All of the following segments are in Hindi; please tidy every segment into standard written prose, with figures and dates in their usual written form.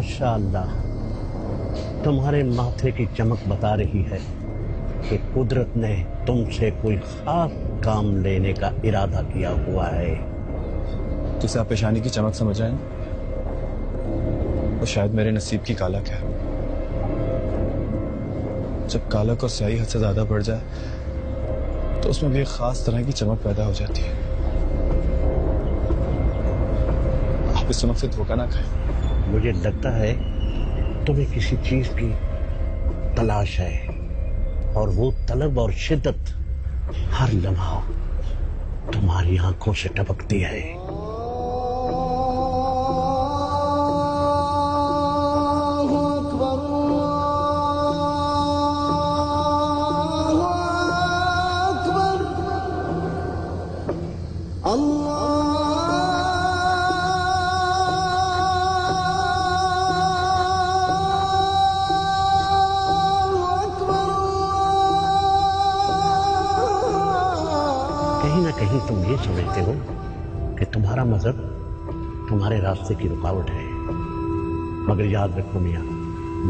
माशाअल्लाह, तुम्हारे माथे की चमक बता रही है कि कुदरत ने तुमसे कोई खास काम लेने का इरादा किया हुआ है। जिसे आप पेशानी की चमक समझ रहे हैं वो शायद मेरे नसीब की कालक है। जब कालक और स्याही हद से ज्यादा बढ़ जाए तो उसमें भी एक खास तरह की चमक पैदा हो जाती है। आप इस चमक से धोखा ना खाएं। मुझे लगता है तुम्हें किसी चीज की तलाश है और वो तलब और शिद्दत हर लम्हा तुम्हारी आंखों से टपकती है। कहीं ना कहीं तुम ये समझते हो कि तुम्हारा मजहब तुम्हारे रास्ते की रुकावट है, मगर याद रखो मियां,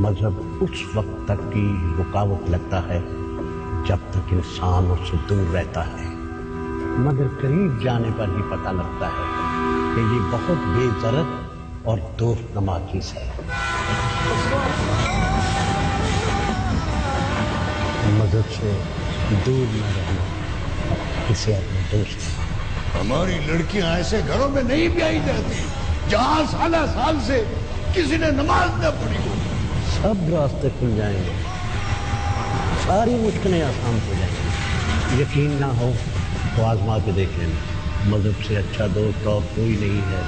मजहब उस वक्त तक की रुकावट लगता है जब तक इंसान उससे दूर रहता है, मगर करीब जाने पर ही पता लगता है कि ये बहुत बेज़रत और दोस्तनुमा चीज है। मजहब से दूर न रहना इसे अपने दोस्त। हमारी लड़कियां ऐसे घरों में नहीं ब्याही जाती जहां साल से किसी ने नमाज न पढ़ी हो। सब रास्ते खुल जाएंगे, सारी मुश्किलें आसान हो जाएंगी। यकीन ना हो तो आजमा के देख लेना, मजहब से अच्छा दोस्त और कोई नहीं है।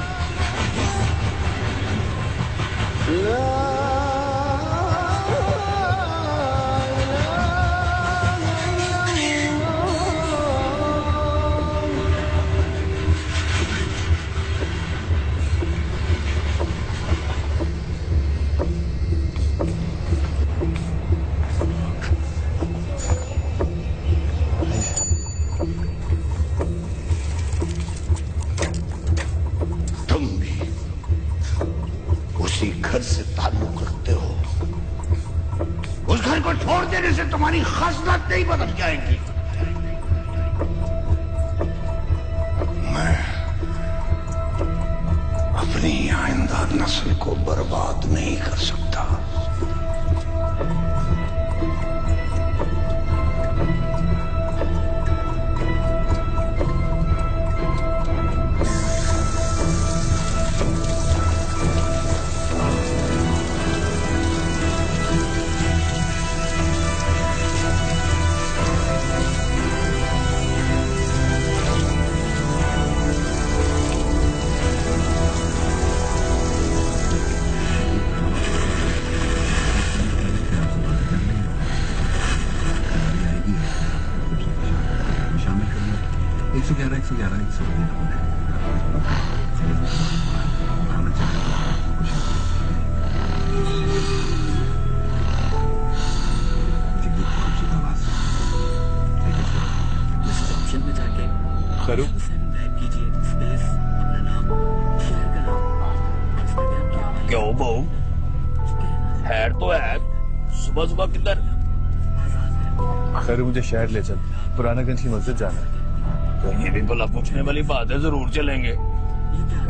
घर से ताल्लुक रखते हो, उस घर को छोड़ देने से तुम्हारी खसलत नहीं बदल जाएगी। मैं अपनी आइंदा नस्ल को बर्बाद नहीं कर सकता। क्यों बहू, खैर तो है, सुबह सुबह किधर? खैर मुझे शहर ले चल, पुरानागंज की मस्जिद जाना है। तो ये भी भला पूछने वाली बात है, जरूर चलेंगे,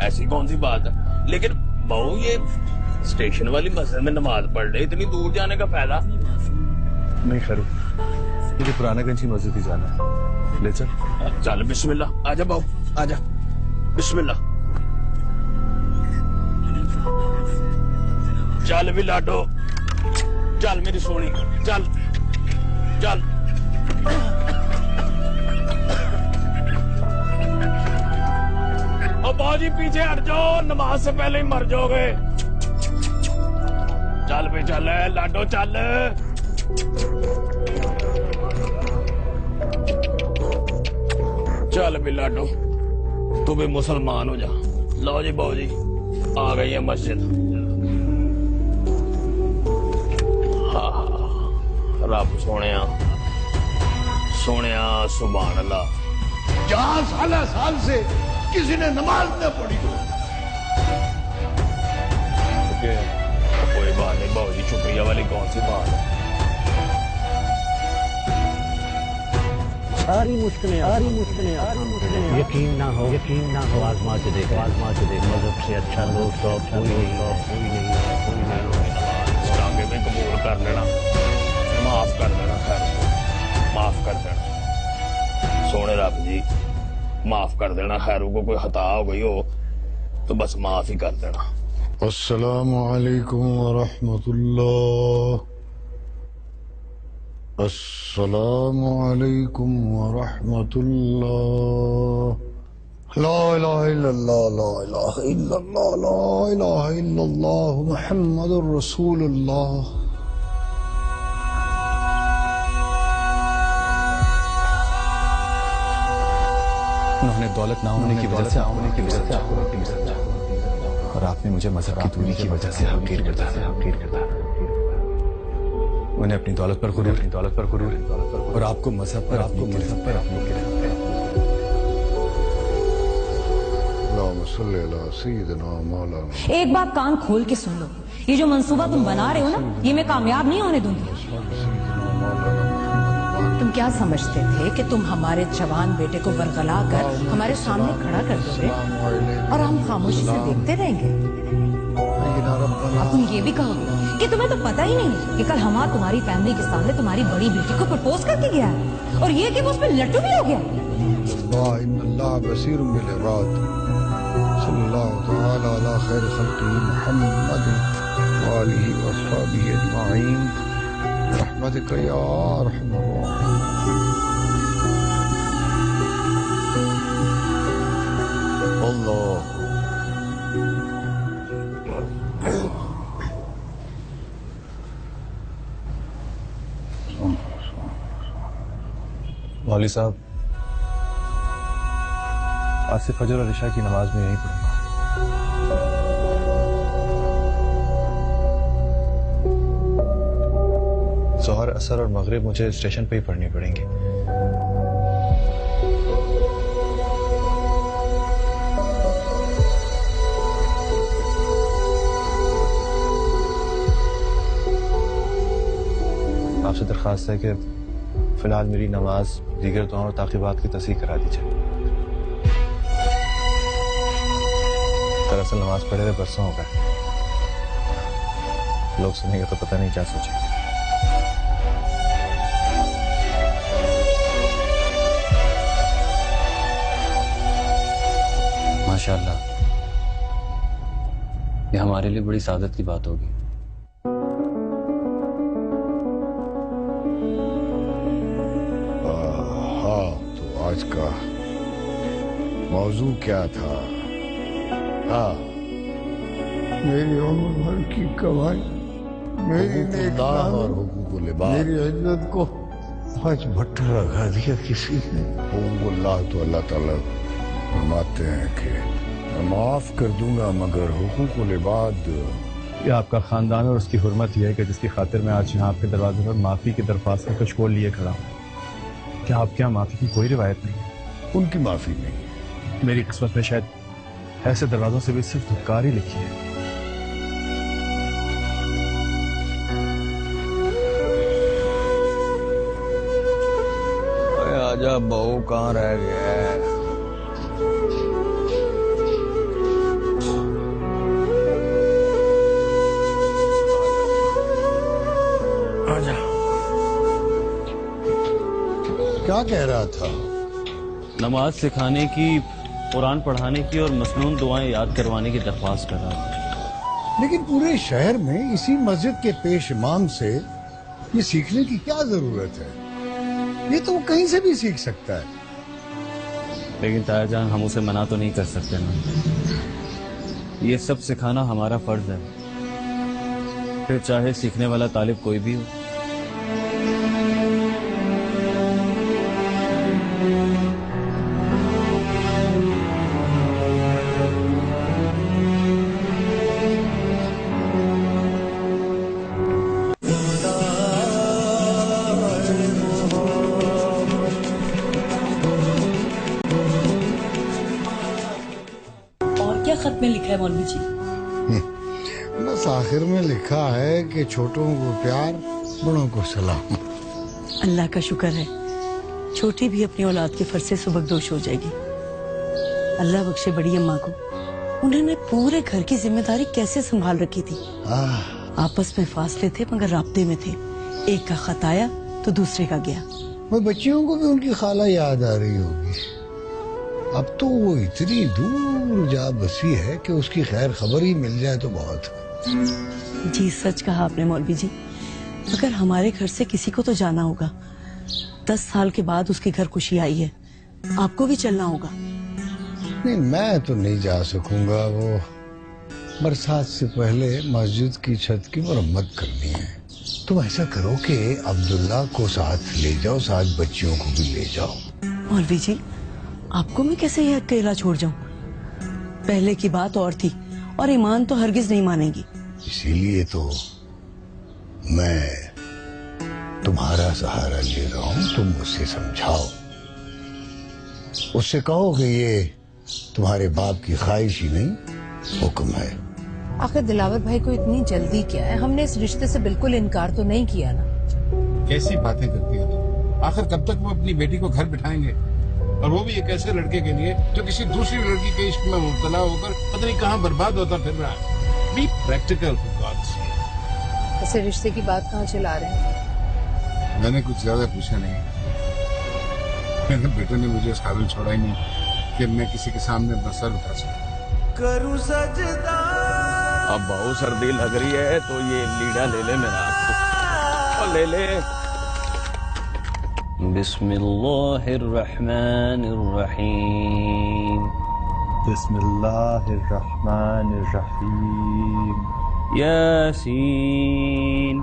ऐसी कौन सी बात है। लेकिन बहू ये स्टेशन वाली मस्जिद में नमाज पढ़ ले, इतनी दूर जाने का फायदा नहीं। खैर मुझे पुरानागंज की मस्जिद ही जाना है, ले चल। चल बिस्मिल्लाह, आजा बहू आजा, बिस्मिल्लाह। चल भी लाडो, चल मेरी सोनी, चल चल। ओ बाजी पीछे हट जाओ, नमाज से पहले ही मर जाओगे। चल भी चल लाडो, चल। चल भी लाडो, तू भी मुसलमान हो जा। लो जी बाबू जी, आ गई है मस्जिद। रब सोनिया सोनिया सुभान अल्लाह। जहां साल से किसी ने नमाज न पढ़ी हो। ये शुक्रिया वाली कौन सी बात है? सारी मुश्किलें यकीन ना हो आजमा के देखो मजहब से अच्छा दोस्त तो कोई नहीं इस टांगे में कबूल कर लेना, माफ कर देना, खैर माफ कर देना सोने रब जी, माफ कर देना। खैरू को कोई खता हो गई हो तो बस माफ ही कर देना। अस्सलामु अलैकुम वरहमतुल्लाह। अस्सलामु अलैकुम वरहमतुल्लाह। ला इलाहा इल्लल्लाह, ला इलाहा इल्लल्लाह, ला इलाहा इल्लल्लाह, मुहम्मदुर रसूलुल्लाह। उन्होंने दौलत ना होने की वजह से और आपने मुझे मजहब की दूरी की वजह से हकीर करता। उन्हें अपनी दौलत पर गुरूर और आपको मजहब पर एक बात कान खोल के सुन लो, ये जो मंसूबा तुम बना रहे हो ना, ये मैं कामयाब नहीं होने दूंगी। तुम क्या समझते थे कि तुम हमारे जवान बेटे को बरगला कर हमारे सामने खड़ा कर दोगे और हम खामोशी से देखते रहेंगे? अब तुम ये भी कहोगे कि तुम्हें तो पता ही नहीं कि कल हमारा तुम्हारी फैमिली के सामने तुम्हारी बड़ी बेटी को प्रपोज करके गया है, और ये कि वो उस पर लट्टू भी हो गया। मौलवी साहब, आज से फजर और इशा की नमाज में यहीं पढ़ूंगा। ज़ोहर, असर और मगरिब मुझे स्टेशन पे ही पढ़नी पड़ेंगी। आपसे दरख्वास्त है कि फिलहाल मेरी नमाज, दीगर दुआओं और ताक़ीबात की तस्दीक करा दीजिए। दरअसल नमाज पढ़े हुए बरसों हो गए, लोग सुनेंगे तो पता नहीं क्या सोचेंगे। माशाअल्लाह, ये हमारे लिए बड़ी सादत की बात होगी। हाँ, तो आज का मौजू क्या था? हाँ, मेरी उम्र भर की कमाई, मेरी नेकलाह और हुकूकुल लिबास, मेरी इज्जत को आज भट्टा लगा दिया किसी ने। हुकूकुल्लाह तो अल्लाह ताला फरमाते हैं कि मैं माफ कर दूंगा, मगर हुकूकुल इबाद। ये आपका खानदान और उसकी हुर्मत यह है कि जिसकी खातिर मैं आज यहाँ आपके दरवाजे पर माफी की दरख्वास्त में कशकोल लिए खड़ा हूँ। क्या आपके यहाँ माफी की कोई रिवायत नहीं है? उनकी माफी नहीं है। मेरी किस्मत में शायद ऐसे दरवाजों से भी सिर्फ धुतकार ही लिखी है। आजा बहू, कहाँ रह गया है? आजा। क्या कह रहा था? नमाज सिखाने की, कुरान पढ़ाने की और मसनून दुआएं याद करवाने की दरख्वास्त कर रहा था। लेकिन पूरे शहर में इसी मस्जिद के पेश इमाम से ये सीखने की क्या जरूरत है? ये तो वो कहीं से भी सीख सकता है। लेकिन ताया जान, हम उसे मना तो नहीं कर सकते ना। ये सब सिखाना हमारा फर्ज है, फिर चाहे सीखने वाला तालिब कोई भी हो। खत में लिखा है मौलवी जी? बस आखिर में लिखा है कि छोटों को प्यार, बड़ों को सलाम। अल्लाह का शुक्र है छोटी भी अपनी औलाद के फर्ज से सुबकदोश हो जाएगी। अल्लाह बख्शे बड़ी अम्मा को, उन्होंने पूरे घर की जिम्मेदारी कैसे संभाल रखी थी। आपस में फासले थे मगर राब्ते में थे। एक का खत आया तो दूसरे का गया। मैं बच्चियों को भी उनकी खाला याद आ रही होगी। अब तो वो इतनी दूर जा बसी है कि उसकी खैर खबर ही मिल जाए तो बहुत। जी सच कहा आपने मौलवी जी, मगर हमारे घर से किसी को तो जाना होगा। 10 साल के बाद उसके घर खुशी आई है, आपको भी चलना होगा। नहीं, मैं तो नहीं जा सकूंगा। वो बरसात से पहले मस्जिद की छत की मरम्मत करनी है। तुम ऐसा करो कि अब्दुल्ला को साथ ले जाओ, साथ बच्चियों को भी ले जाओ। मौलवी जी, आपको मैं कैसे ये अकेला छोड़ जाऊं? पहले की बात और थी और ईमान तो हरगिज नहीं मानेगी। इसीलिए तो मैं तुम्हारा सहारा ले रहा हूं। तुम उससे समझाओ, उससे कहो कि ये तुम्हारे बाप की ख्वाहिश ही नहीं, हुक्म है। आखिर दिलावर भाई को इतनी जल्दी क्या है? हमने इस रिश्ते से बिल्कुल इनकार तो नहीं किया ना। कैसी बातें करती हो तुम? आखिर कब तक वो अपनी बेटी को घर बिठाएंगे, और वो भी एक ऐसे लड़के के लिए जो किसी दूसरी लड़की के इश्क में मुब्तला होकर पता नहीं कहाँ बर्बाद होता फिर रहा है। बी प्रैक्टिकल फॉर गॉड्स सेक। ऐसे रिश्ते की बात कहाँ चला रहे हैं? मैंने कुछ ज्यादा पूछा नहीं। मेरे बेटे ने मुझे इस काबिल छोड़ा ही नहीं कि मैं किसी के सामने अपना सर उठा सकूं। करूं सजदा। अब बहुत सर्दी लग रही है तो ये लीड़ा ले ले मेरा, और ले ले। बिस्मिल्लाहिर्रहमानिर्रहीम। बिस्मिल्लाहिर्रहमानिर्रहीम। यासीन।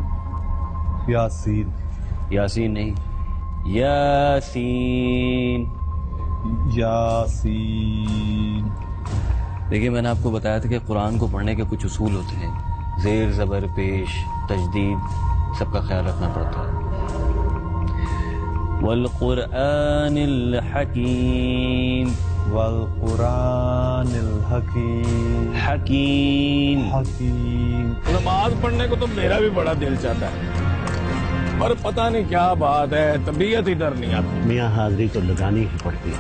यासीन। यासीन नहीं, यासीन। यासीन। देखिए, मैंने आपको बताया था कि कुरान को पढ़ने के कुछ उसूल होते हैं। ज़ेर, ज़बर, पेश, तजदीद, सबका ख्याल रखना पड़ता है। वल कुरानिल हकीम। वल कुरानिल हकीम। हकीम। हकीम। नमाज पढ़ने को तो मेरा भी बड़ा दिल चाहता है, पर पता नहीं क्या बात है, तबीयत इधर नहीं आती। मियाँ हाजिरी तो लगानी ही पड़ती है,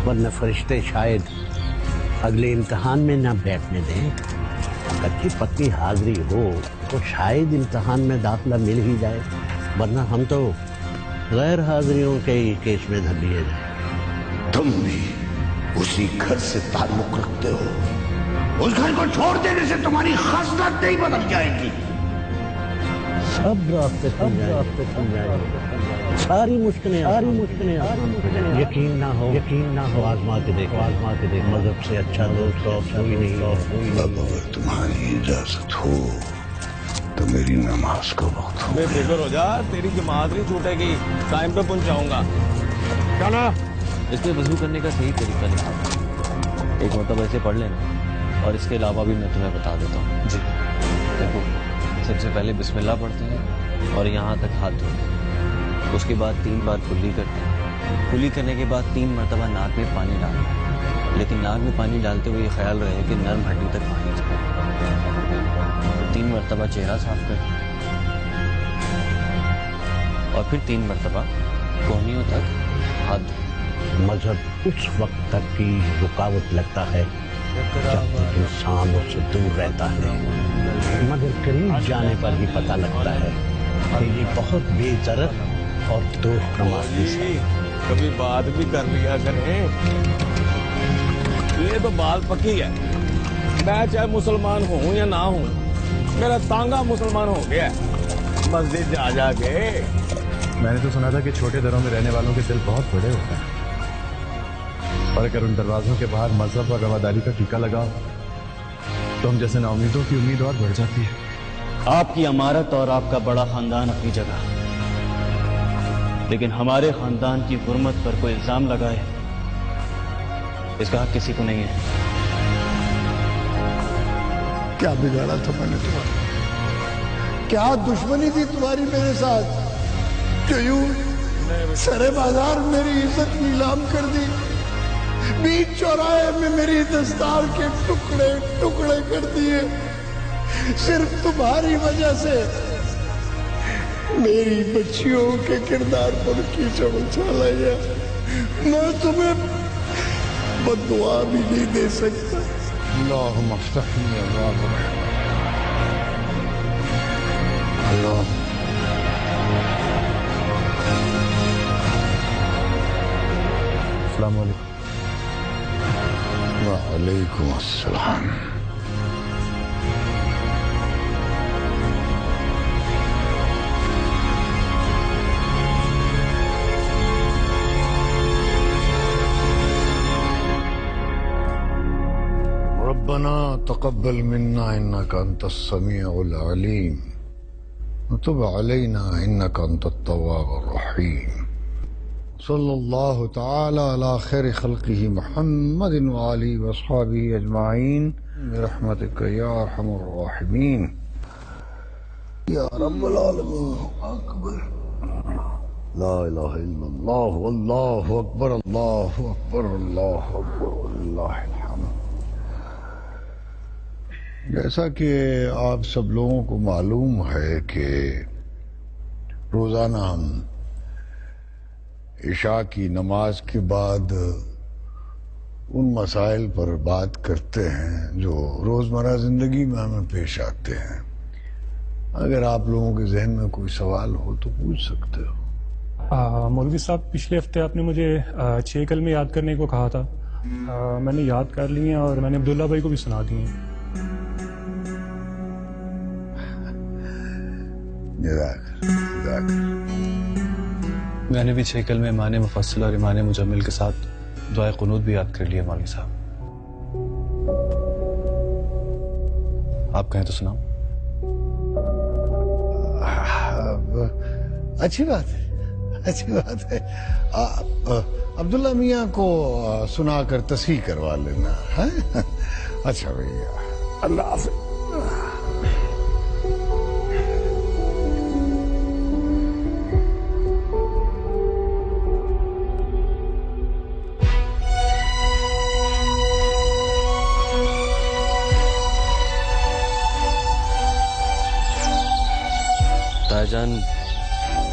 वरना फरिश्ते शायद अगले इम्तिहान में ना बैठने दें। अच्छी पक्की हाजिरी हो तो शायद इम्तिहान में दाखिला मिल ही जाए, वरना हम तो गैर हाजिरियों के ही केस में धर लिए जाए। तुम भी उसी घर से ताल्लुक रखते हो। उस घर को छोड़ देने से तुम्हारी खसलत नहीं बदल जाएगी। सब रास्ते खुल जाएंगे, सारी मुश्किलें यकीन ना हो आजमा के देखो, मजहब से अच्छा दोस्त और कोई नहीं। अब अगर तुम्हारी इजाजत हो तो मेरी नमाज का वक्त हो। बेफिक्र हो जा, तेरी जमात नहीं छूटेगी, टाइम पे पहुंचाऊंगा। चलो। इसमें वजू करने का सही तरीका निकालो। एक मतलब ऐसे पढ़ लेना, और इसके अलावा भी मैं तुम्हें बता देता हूँ। जी देखो, सबसे पहले बिस्मिल्लाह पढ़ते हैं और यहाँ तक हाथ धोते हैं। उसके बाद 3 बार कुल्ली करते हैं। कुल्ली करने के बाद 3 मरतबा नाक में पानी डालना है, लेकिन नाक में पानी डालते हुए ये ख्याल रहे कि नर्म हड्डी तक पानी जाए। 3 मरतबा चेहरा साफ करना और फिर 3 मरतबा कोहनियों तक हाथ धोना। मजहब उस वक्त तक की रुकावट लगता है जब तक इंसान उससे दूर रहता है, मगर करीब जाने पर ही पता लगता है कि ये बहुत बेजरत और दोस्त नमाज़ी है। कभी बात भी कर लिया करें। ये तो बात पक्की है, मैं चाहे मुसलमान हूँ या ना हूँ, मेरा तांगा मुसलमान हो गया मस्जिद जा जाके। मैंने तो सुना था कि छोटे दरों में रहने वालों के दिल बहुत बड़े होते हैं, और अगर उन दरवाजों के बाहर मजहब और रवादारी का टीका लगा तो हम जैसे नाउमीदों की उम्मीद और बढ़ जाती है। आपकी अमारत और आपका बड़ा खानदान अपनी जगह, लेकिन हमारे खानदान की हुर्मत पर कोई इल्जाम लगाए, इसका हक किसी को नहीं है। क्या बिगाड़ा था मैंने तुम्हारा? क्या दुश्मनी थी तुम्हारी मेरे साथ जो यूं सरे बाजार मेरी इज्जत नीलाम कर दी, बीच चौराहे में मेरी दस्तार के टुकड़े टुकड़े कर दिए, सिर्फ तुम्हारी वजह से मेरी बच्चियों के किरदार पर कीचड़ उछाला गया। मैं तुम्हें बद्दुआ भी नहीं दे सकता। अल्लाहुम्मा अफ्तहनी अल्लाह। अस्सलाम वालेकुम। वालेकुम अस्सलाम। रब्बना तक़ब्बल मिन्ना इन्नका अंतस समीउल अलीम व तुब अलैना इन्नका अंतत तव्वाबुर रहीम। सल्लल्लाहु तआला अला खैरि खल्क़िही मुहम्मदिन व आलिहि व अस्हाबिही अजमाइन बिरहमतिका या अरहमर राहिमीन या रब्बल आलमीन। अकबर ला इलाहा इल्लल्लाह वल्लाहु अकबर अल्लाहु अकबर अल्लाहु अकबर वलिल्लाहिल हम्द। जैसा कि आप सब लोगों को मालूम है कि रोजाना हम इशा की नमाज के बाद उन मसाइल पर बात करते हैं जो रोजमर्रा जिंदगी में हमें पेश आते हैं। अगर आप लोगों के जहन में कोई सवाल हो तो पूछ सकते हो। मौलवी साहब, पिछले हफ्ते आपने मुझे 6 कलमे याद करने को कहा था। मैंने याद कर लिए हैं और मैंने अब्दुल्ला भाई को भी सुना दिए हैं। मैंने भी 6 कलमे इमाम मुफस्सिल और इमाम मुजम्मिल के साथ दुआ कुनूत भी याद कर लिया मौलवी साहब। आप कहें तो सुनाओ। अच्छी बात है, अच्छी बात है। अब्दुल्ला मियाँ को सुनाकर तस्हीह करवा लेना है। अच्छा भैया, अल्लाह हाफ़िज़। ताईजान,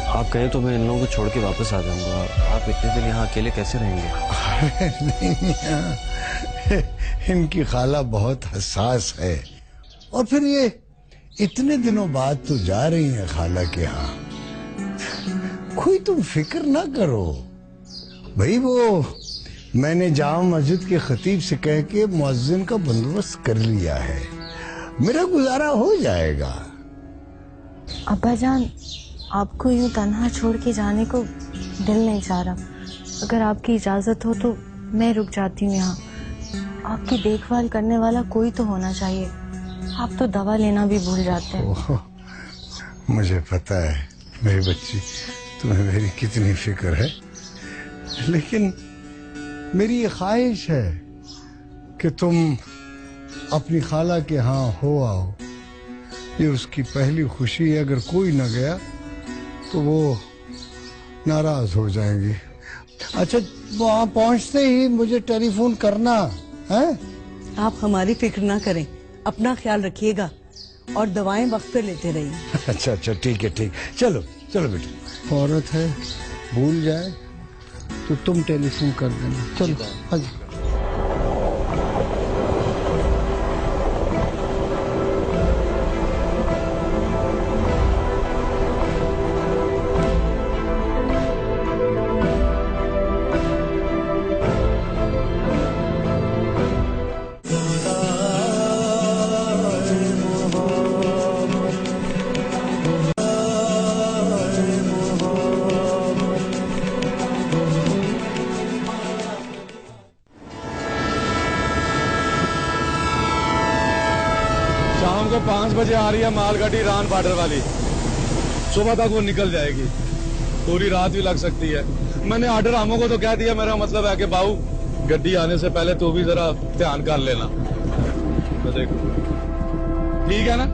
आप कहें तो मैं इन लोगों को छोड़ के वापस आ जाऊंगा। आप इतने दिन यहाँ अकेले कैसे रहेंगे? नहीं, इनकी खाला बहुत हसास है और फिर ये इतने दिनों बाद तो जा रही हैं खाला के यहाँ। कोई तुम फिक्र ना करो भाई, वो मैंने जामा मस्जिद के खतीब से कह के मुअज्जिन का बंदोबस्त कर लिया है। मेरा गुजारा हो जाएगा। अब्बा जान, आपको यूं तन्हा छोड़ के जाने को दिल नहीं चाह रहा। अगर आपकी इजाजत हो तो मैं रुक जाती हूँ यहाँ। आपकी देखभाल करने वाला कोई तो होना चाहिए। आप तो दवा लेना भी भूल जाते हैं। मुझे पता है मेरी बच्ची, तुम्हें मेरी कितनी फिक्र है, लेकिन मेरी ये ख्वाहिश है कि तुम अपनी खाला के यहाँ हो आओ। ये उसकी पहली खुशी है। अगर कोई न गया तो वो नाराज हो जाएंगी। अच्छा, वहां पहुंचते ही मुझे टेलीफोन करना है। आप हमारी फिक्र ना करें, अपना ख्याल रखिएगा और दवाएं वक्त पे लेते रहिए। अच्छा अच्छा, ठीक है, ठीक। चलो चलो बेटा, औरत है भूल जाए तो तुम टेलीफोन कर देना। चलो अच्छा। शाम को 5 बजे आ रही है मालगाड़ी ईरान बॉर्डर वाली। सुबह तक वो निकल जाएगी। पूरी रात भी लग सकती है। मैंने ऑर्डर आमों को तो कह दिया। मेरा मतलब है कि बाऊ, गड्डी आने से पहले तू भी जरा ध्यान कर लेना। तो देख, ठीक है ना?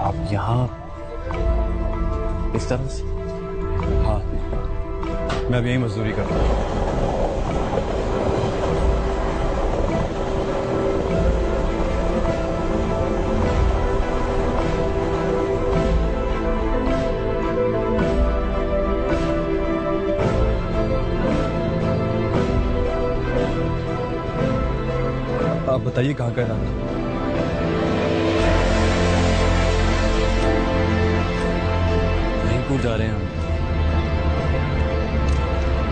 आप यहाँ इस तरह से? हाँ, मैं अब यही मजदूरी करता हूँ। आप बताइए कहाँ का इरादा? मणिपुर जा रहे हैं हम,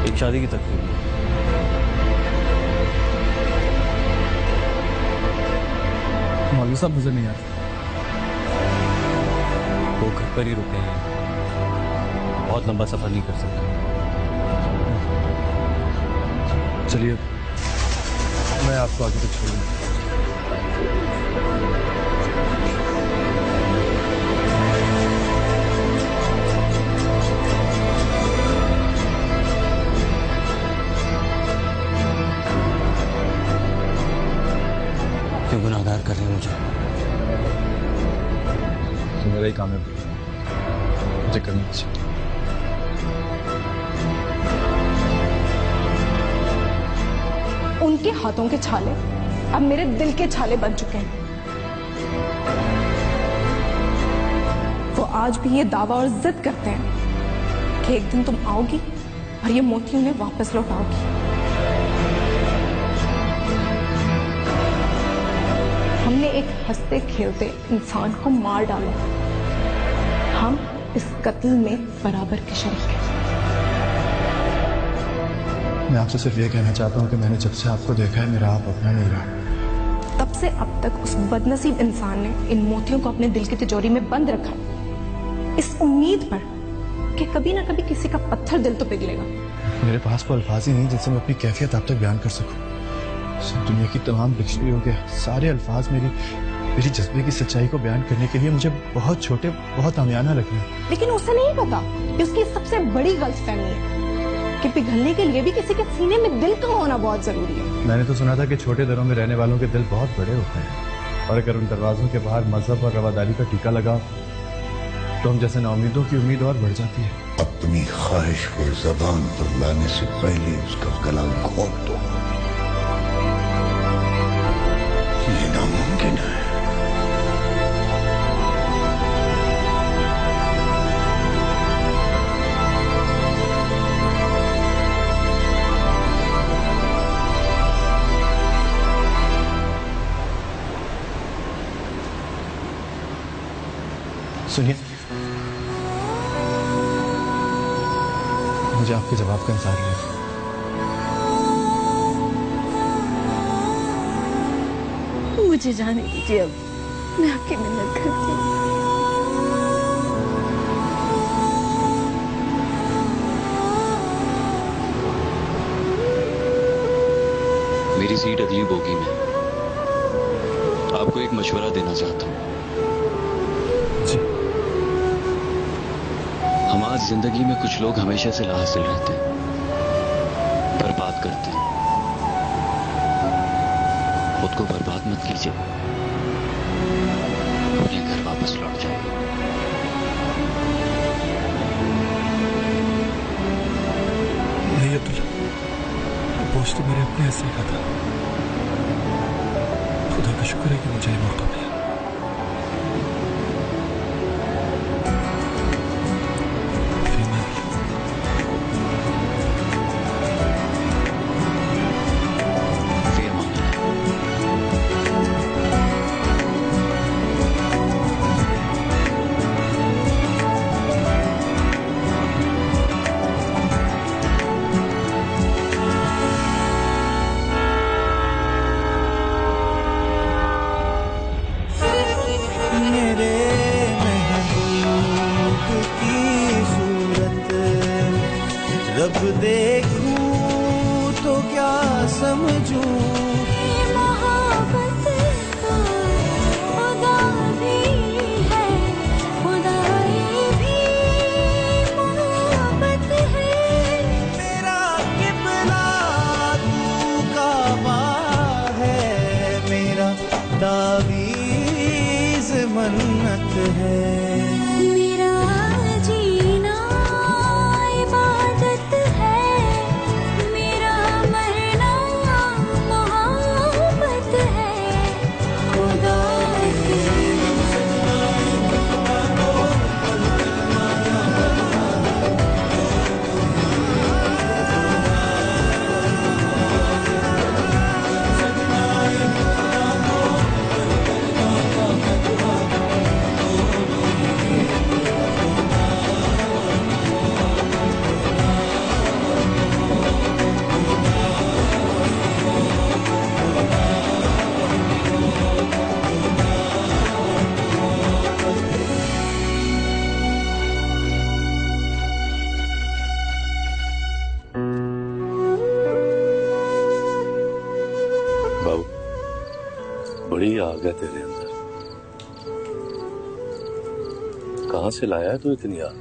एक शादी की तकरीब में। मौलवी साहब नजर नहीं आ रहे। वो घर पर ही रुके हैं, बहुत लंबा सफर नहीं कर सकते। चलिए मैं आपको आगे तक छोड़ूंगा। क्यों गुनाहगार कर रहे हैं मुझे? तो मेरा ही काम है, मुझे करना चाहिए। उनके हाथों के छाले अब मेरे दिल के छाले बन चुके हैं। वो आज भी ये दावा और जिद करते हैं कि एक दिन तुम आओगी और ये मोती उन्हें वापस लौटाओगी। हमने एक हंसते खेलते इंसान को मार डाला, हम इस कत्ल में बराबर के शरीक हैं। मैं आपसे सिर्फ ये कहना चाहता हूँ कि मैंने जब से आपको देखा है मेरा आप अपना नहीं रहा। तब से अब तक उस बदनसीब इंसान ने इन मोतियों को अपने दिल की तिजोरी में बंद रखा, इस उम्मीद पर कि कभी ना कभी किसी का पत्थर दिल तो पिघलेगा। मेरे पास वो अल्फाज ही नहीं जिनसे मैं अपनी कैफियत आप तक बयान कर सकूं। दुनिया की तमाम डिक्शनरियों के सारे अल्फाज मेरी जज्बे की सच्चाई को बयान करने के लिए मुझे बहुत छोटे, बहुत आमियाना लग रहे हैं। लेकिन उसे नहीं पता कि उसकी सबसे बड़ी गलतफहमी है कि पिघलने के लिए भी किसी के सीने में दिल का होना बहुत जरूरी है। मैंने तो सुना था कि छोटे दरों में रहने वालों के दिल बहुत बड़े होते हैं, और अगर उन दरवाजों के बाहर मजहब और रवादारी का टीका लगा तो हम जैसे नाउमीदों की उम्मीद और बढ़ जाती है। अपनी ख्वाहिश को जबान पर लाने से पहले उसका गला घोंट दो, ये नामुमकिन है। सुनिए, मुझे आपके जवाब का इंतजार है। मुझे जाने दीजिए, अब मैं आपकी मिन्नत करती हूँ। मेरी सीट अगली बोगी में। आपको एक मशवरा देना चाहता हूँ। हमारी जिंदगी में कुछ लोग हमेशा से लाहासिल रहते हैं, बर्बाद करते हैं। खुद को बर्बाद मत कीजिए, अपने घर वापस लौट जाइए। नहीं अब्दुल्ला, बोझ तो मेरे अपने हिस्से का था। खुदा का शुक्र है कि मुझे मौका मिला। जब देखूं तो क्या समझूं, मोहब्बत का खुदा भी है, खुदाई भी मोहब्बत है। मेरा किबला तू काबा है, मेरा तावीज़ मन्नत जन्नत है। मेरा जीना इबादत है, मेरा मरना मोहब्बत है। खुदा बाबू बड़ी आग है तेरे अंदर, कहां से लाया है तू इतनी आग?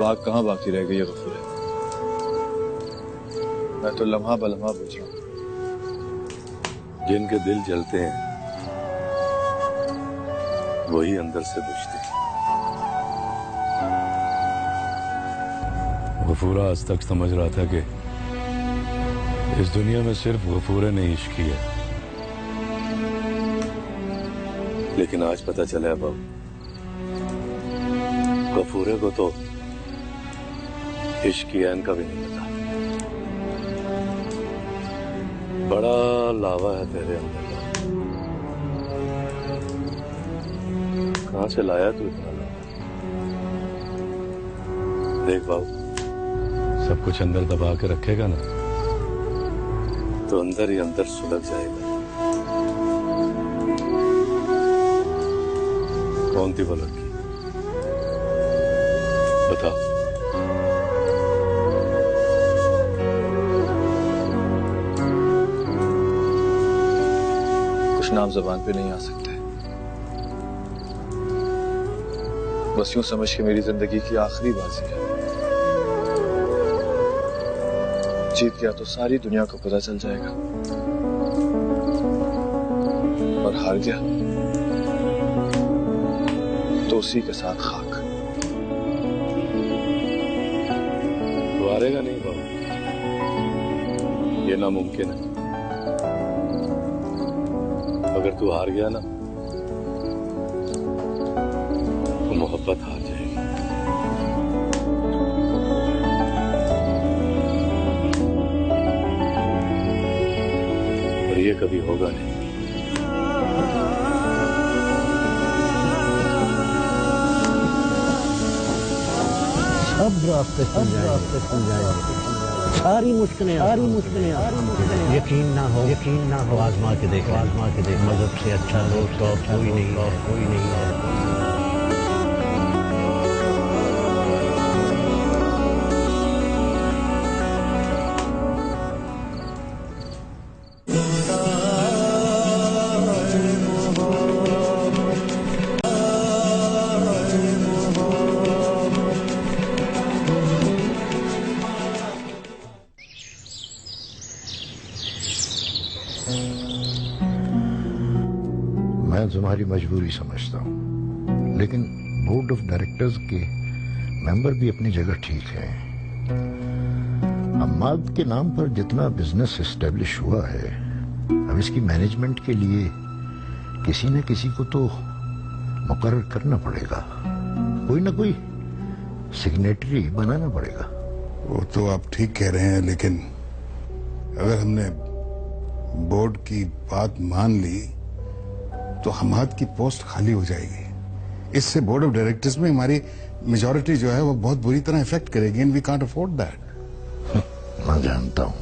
आग कहाँ बाकी रह गई है गफूर? मैं तो लम्हा बलम्हा बुझ रहा हूँ। जिनके दिल जलते हैं वही अंदर से बुझते हैं। गफूरा आज तक समझ रहा था कि इस दुनिया में सिर्फ गफूरे ने इश्क किया, लेकिन आज पता चला है बाबू, गफूरे को तो इश्क किया इनका भी नहीं पता। बड़ा लावा है तेरे अंदर, कहां से लाया तू इतना लावा? देख बाबू, सब कुछ अंदर दबा के रखेगा ना तो अंदर ही अंदर सुलग जाएगा। कौन थी वो लड़की बता? कुछ नाम जुबान पे नहीं आ सकते, बस यूं समझ के मेरी जिंदगी की आखिरी बाजी है। जीत गया तो सारी दुनिया को पता चल जाएगा, और हार गया तो उसी के साथ खाक। तू हारेगा नहीं बाबू, ये नामुमकिन है। अगर तू हार गया ना तो मोहब्बत हार जाएगी। और ये कभी होगा नहीं। सब रास्ते खुल जाएंगे, सारी मुश्किलें यकीन ना हो आजमा के देख, मजहब से अच्छा दोस्त और कोई नहीं है। मैं तुम्हारी मजबूरी समझता हूँ, लेकिन बोर्ड ऑफ डायरेक्टर्स के मेंबर भी अपनी जगह ठीक है। अम्माद के नाम पर जितना बिजनेस एस्टेब्लिश हुआ है, अब इसकी मैनेजमेंट के लिए किसी न किसी को तो मुकर्रर करना पड़ेगा, कोई ना कोई सिग्नेटरी बनाना पड़ेगा। वो तो आप ठीक कह रहे हैं, लेकिन अगर हमने बोर्ड की बात मान ली तो हमाद की पोस्ट खाली हो जाएगी। इससे बोर्ड ऑफ डायरेक्टर्स में हमारी मेजॉरिटी जो है वो बहुत बुरी तरह इफेक्ट करेगी, and we can't afford that. मैं जानता हूं,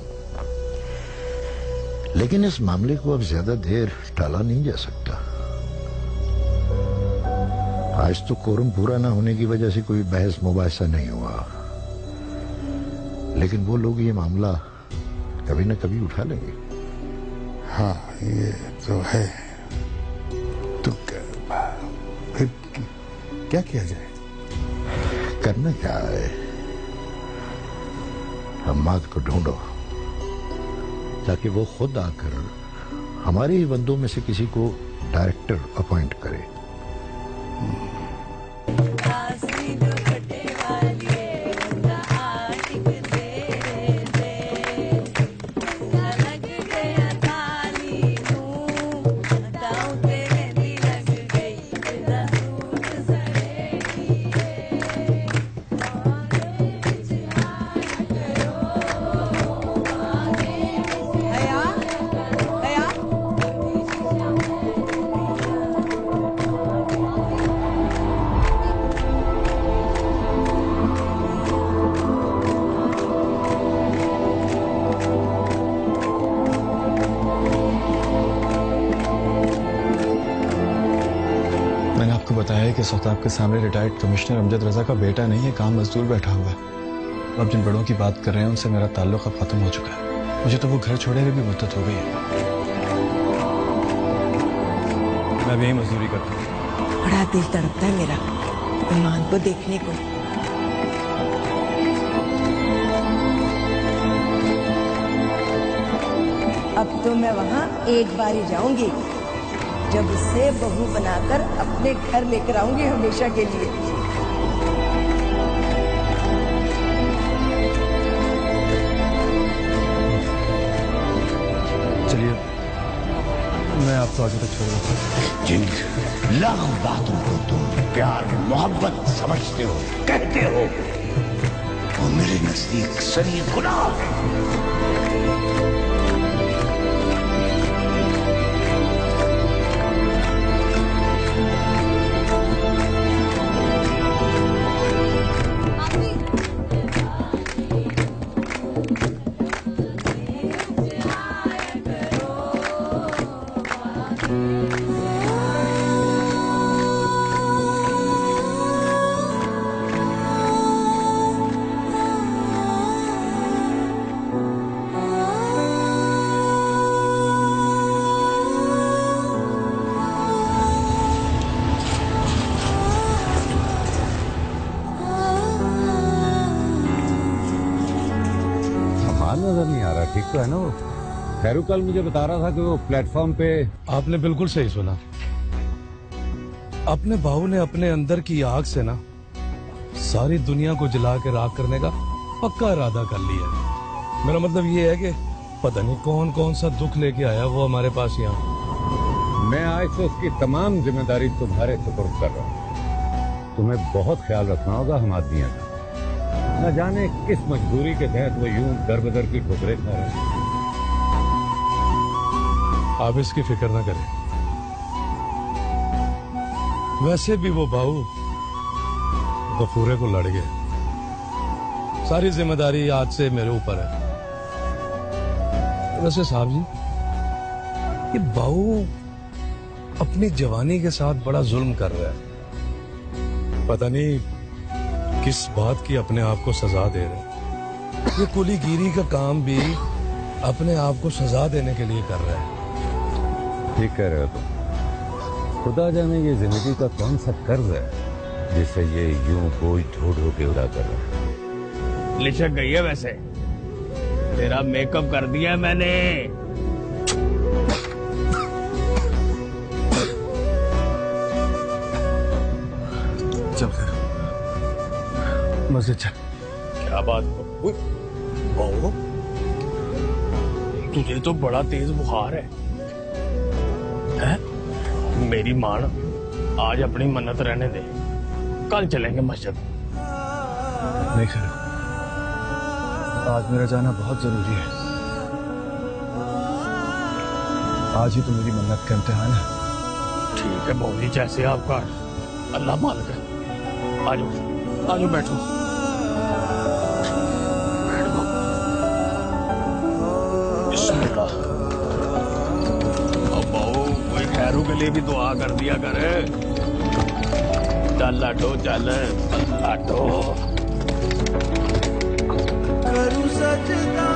लेकिन इस मामले को अब ज्यादा देर टाला नहीं जा सकता। आज तो कोरम पूरा ना होने की वजह से कोई बहस मुबाहिसा नहीं हुआ, लेकिन वो लोग ये मामला कभी न कभी उठा लेंगे। हाँ, ये तो है। तो फिर क्या किया जाए? करना क्या है, अम्माद को ढूंढो ताकि वो खुद आकर हमारे ही बंदों में से किसी को डायरेक्टर अपॉइंट करे। बताया कि सौताब के सामने रिटायर्ड कमिश्नर अमजद रजा का बेटा नहीं है, काम मजदूर बैठा हुआ है। अब जिन बड़ों की बात कर रहे हैं उनसे मेरा ताल्लुक अब खत्म हो चुका है। मुझे तो वो घर छोड़े हुए भी मुद्दत हो गई है। मैं भी यही मजदूरी करता हूँ। बड़ा दिल तड़पता है मेरा मेहमान को देखने को। अब तो मैं वहाँ एक बार ही जाऊंगी, जब उसे बहू बनाकर अपने घर लेकर आऊंगी हमेशा के लिए। चलिए मैं आपको आगे तक छोड़ देता हूँ। जिन लाख बातों को तुम प्यार मोहब्बत समझते हो, कहते हो, वो मेरे नजदीक सरी गुनाह है। नजर नहीं आ रहा, ठीक तो है ना वो? खैरू कल मुझे बता रहा था कि वो प्लेटफॉर्म पे। आपने बिल्कुल सही सुना। अपने बाहू ने अपने अंदर की आग से ना सारी दुनिया को जला के राख करने का पक्का इरादा कर लिया है। मेरा मतलब ये है कि पता नहीं कौन कौन सा दुख लेके आया वो हमारे पास यहाँ। मैं आज से उसकी तमाम जिम्मेदारी तुम्हारे सुपुर्द कर रहा हूँ। तुम्हें बहुत ख्याल रखना होगा हम आदमियों का। न जाने किस मजबूरी के तहत वो यूं दर बदर की ठोकरें खा रहे हैं। आप इसकी फिक्र न करें। वैसे भी वो बाहू गफूरे को लड़ गए। सारी जिम्मेदारी आज से मेरे ऊपर है। वैसे साहब जी, ये बाहू अपनी जवानी के साथ बड़ा जुल्म कर रहा है। पता नहीं किस बात की अपने आप को सजा दे रहे। ये कुलीगिरी का काम भी अपने आप को सजा देने के लिए कर रहा है। ठीक कह रहे हो तुम। खुदा जाने ये जिंदगी का कौन सा कर्ज है जिसे ये यूं बोझ ढो ढो के उड़ा कर रहा है। लिचक गई है वैसे। तेरा मेकअप कर दिया मैंने। चल कर मस्जिद चल। क्या बात हो? बहू, तुझे तो बड़ा तेज बुखार है? मेरी मान, आज अपनी मन्नत रहने दे, कल चलेंगे मस्जिद। नहीं खैर, आज मेरा जाना बहुत जरूरी है। आज ही तो मेरी मन्नत का इम्तिहान है। ठीक है बहू जी, जैसे आपका अल्लाह मालिक है। आजो आजो, बैठो। बिस्मिल्लाह। अब बहू, कोई खैरू के लिए भी दुआ कर दिया करे। चल लाटो, चल लाटो। करूं सजदा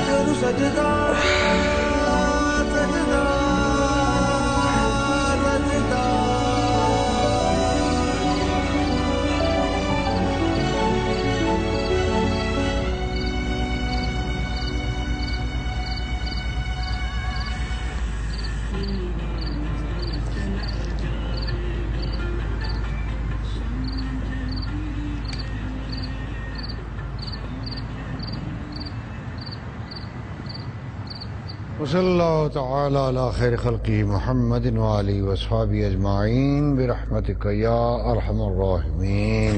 करूं सजदा सजदा सजदा। वसल्लल्लाहु तआला अला खैर खल्क़ी मुहम्मदिन व आलिहि व अस्हाबिहि अजमाइन बिरहमतिका या अरहमर राहिमीन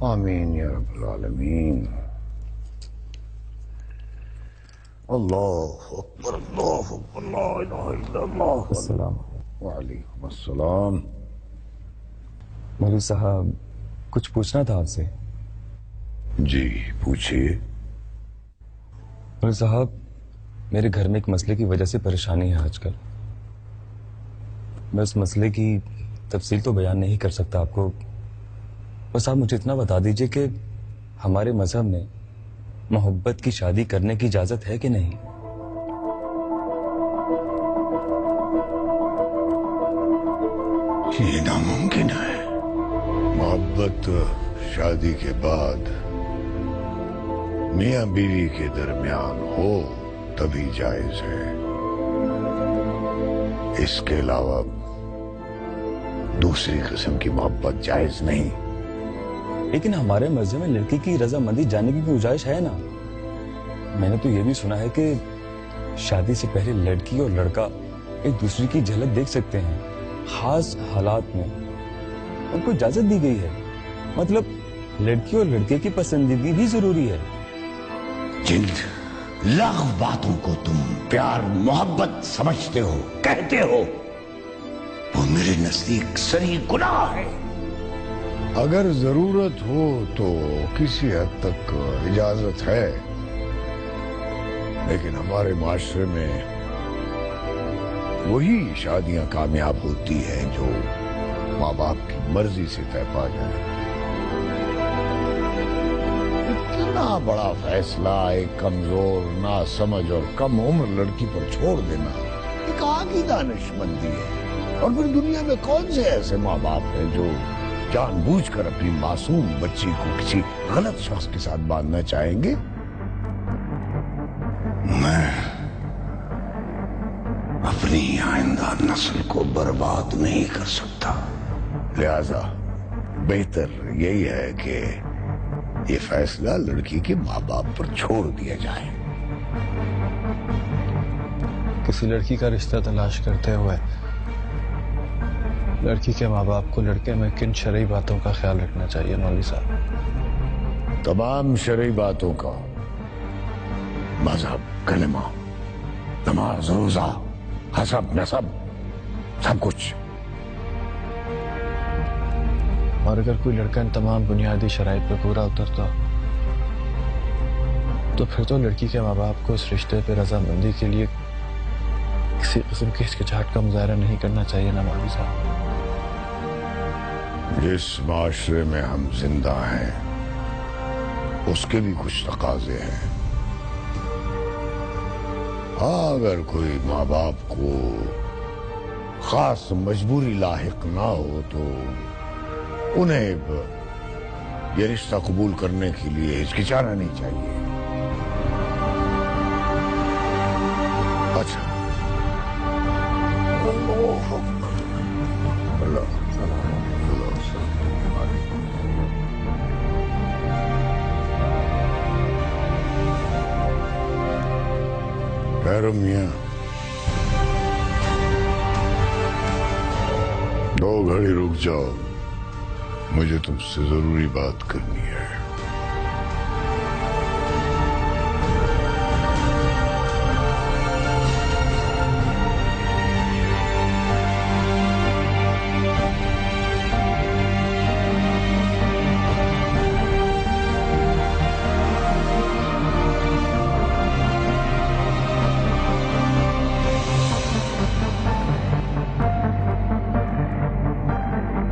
आमीन या रब्बल आलमीन। अल्लाहु अकबर अल्लाहु अकबर ला इलाहा इल्लल्लाह। अस्सलाम वालेकुम अस्सलाम। मौलवी साहब, कुछ पूछना था आपसे। जी पूछिए। मौलवी साहब, मेरे घर में एक मसले की वजह से परेशानी है आजकल। मैं उस मसले की तफसील तो बयान नहीं कर सकता आपको, बस आप मुझे इतना बता दीजिए कि हमारे मजहब में मोहब्बत की शादी करने की इजाजत है कि नहीं। ये नामुमकिन है। मोहब्बत शादी के बाद मियां बीवी के दरमियान हो तभी जायज है, इसके अलावा दूसरी किस्म की मोहब्बत जायज नहीं। लेकिन हमारे मस्जिद में लड़की की रजामंदी जानने की गुंजाइश है ना। मैंने तो ये भी सुना है कि शादी से पहले लड़की और लड़का एक दूसरे की झलक देख सकते हैं, खास हालात में उनको इजाजत दी गई है। मतलब लड़की और लड़के की पसंदीदगी भी जरूरी है। जिन लाख बातों को तुम प्यार मोहब्बत समझते हो, कहते हो, वो मेरे नजदीक सरी गुनाह है। अगर जरूरत हो तो किसी हद तक इजाजत है, लेकिन हमारे माशरे में वही शादियां कामयाब होती हैं जो माँ बाप की मर्जी से तय पा जाए। इतना बड़ा फैसला एक कमजोर, नासमझ और कम उम्र लड़की पर छोड़ देना एक आगी दानिशमंदी है। और फिर दुनिया में कौन से ऐसे माँ बाप हैं जो जानबूझकर अपनी मासूम बच्ची को किसी गलत शख्स के साथ बांधना चाहेंगे। मैं अपनी आइंदा नस्ल को बर्बाद नहीं कर सकता, लिहाजा बेहतर यही है कि ये फैसला लड़की के माँ बाप पर छोड़ दिया जाए। किसी लड़की का रिश्ता तलाश करते हुए लड़की के माँ बाप को लड़के में किन शरई बातों का ख्याल रखना चाहिए मौलवी साहब? तमाम शरई बातों का, मजहब, कलमा, नमाज, रोजा, हसब, नसब, सब कुछ। और अगर कोई लड़का इन तमाम बुनियादी शराइत पर पूरा उतरता तो फिर तो लड़की के माँ बाप को इस रिश्ते पे रजामंदी के लिए किसी किस्म की हिचकिचाहट का मुजाहरा नहीं करना चाहिए ना मौलवी साहब। जिस माशरे में हम जिंदा हैं उसके भी कुछ तकाजे हैं। हाँ, अगर कोई माँ बाप को खास मजबूरी लाहिक ना हो तो उन्हें ये रिश्ता कबूल करने के लिए हिचकिचाना नहीं चाहिए। अच्छा, खैर मियां, 2 घड़ी रुक जाओ, मुझे तुमसे जरूरी बात करनी है।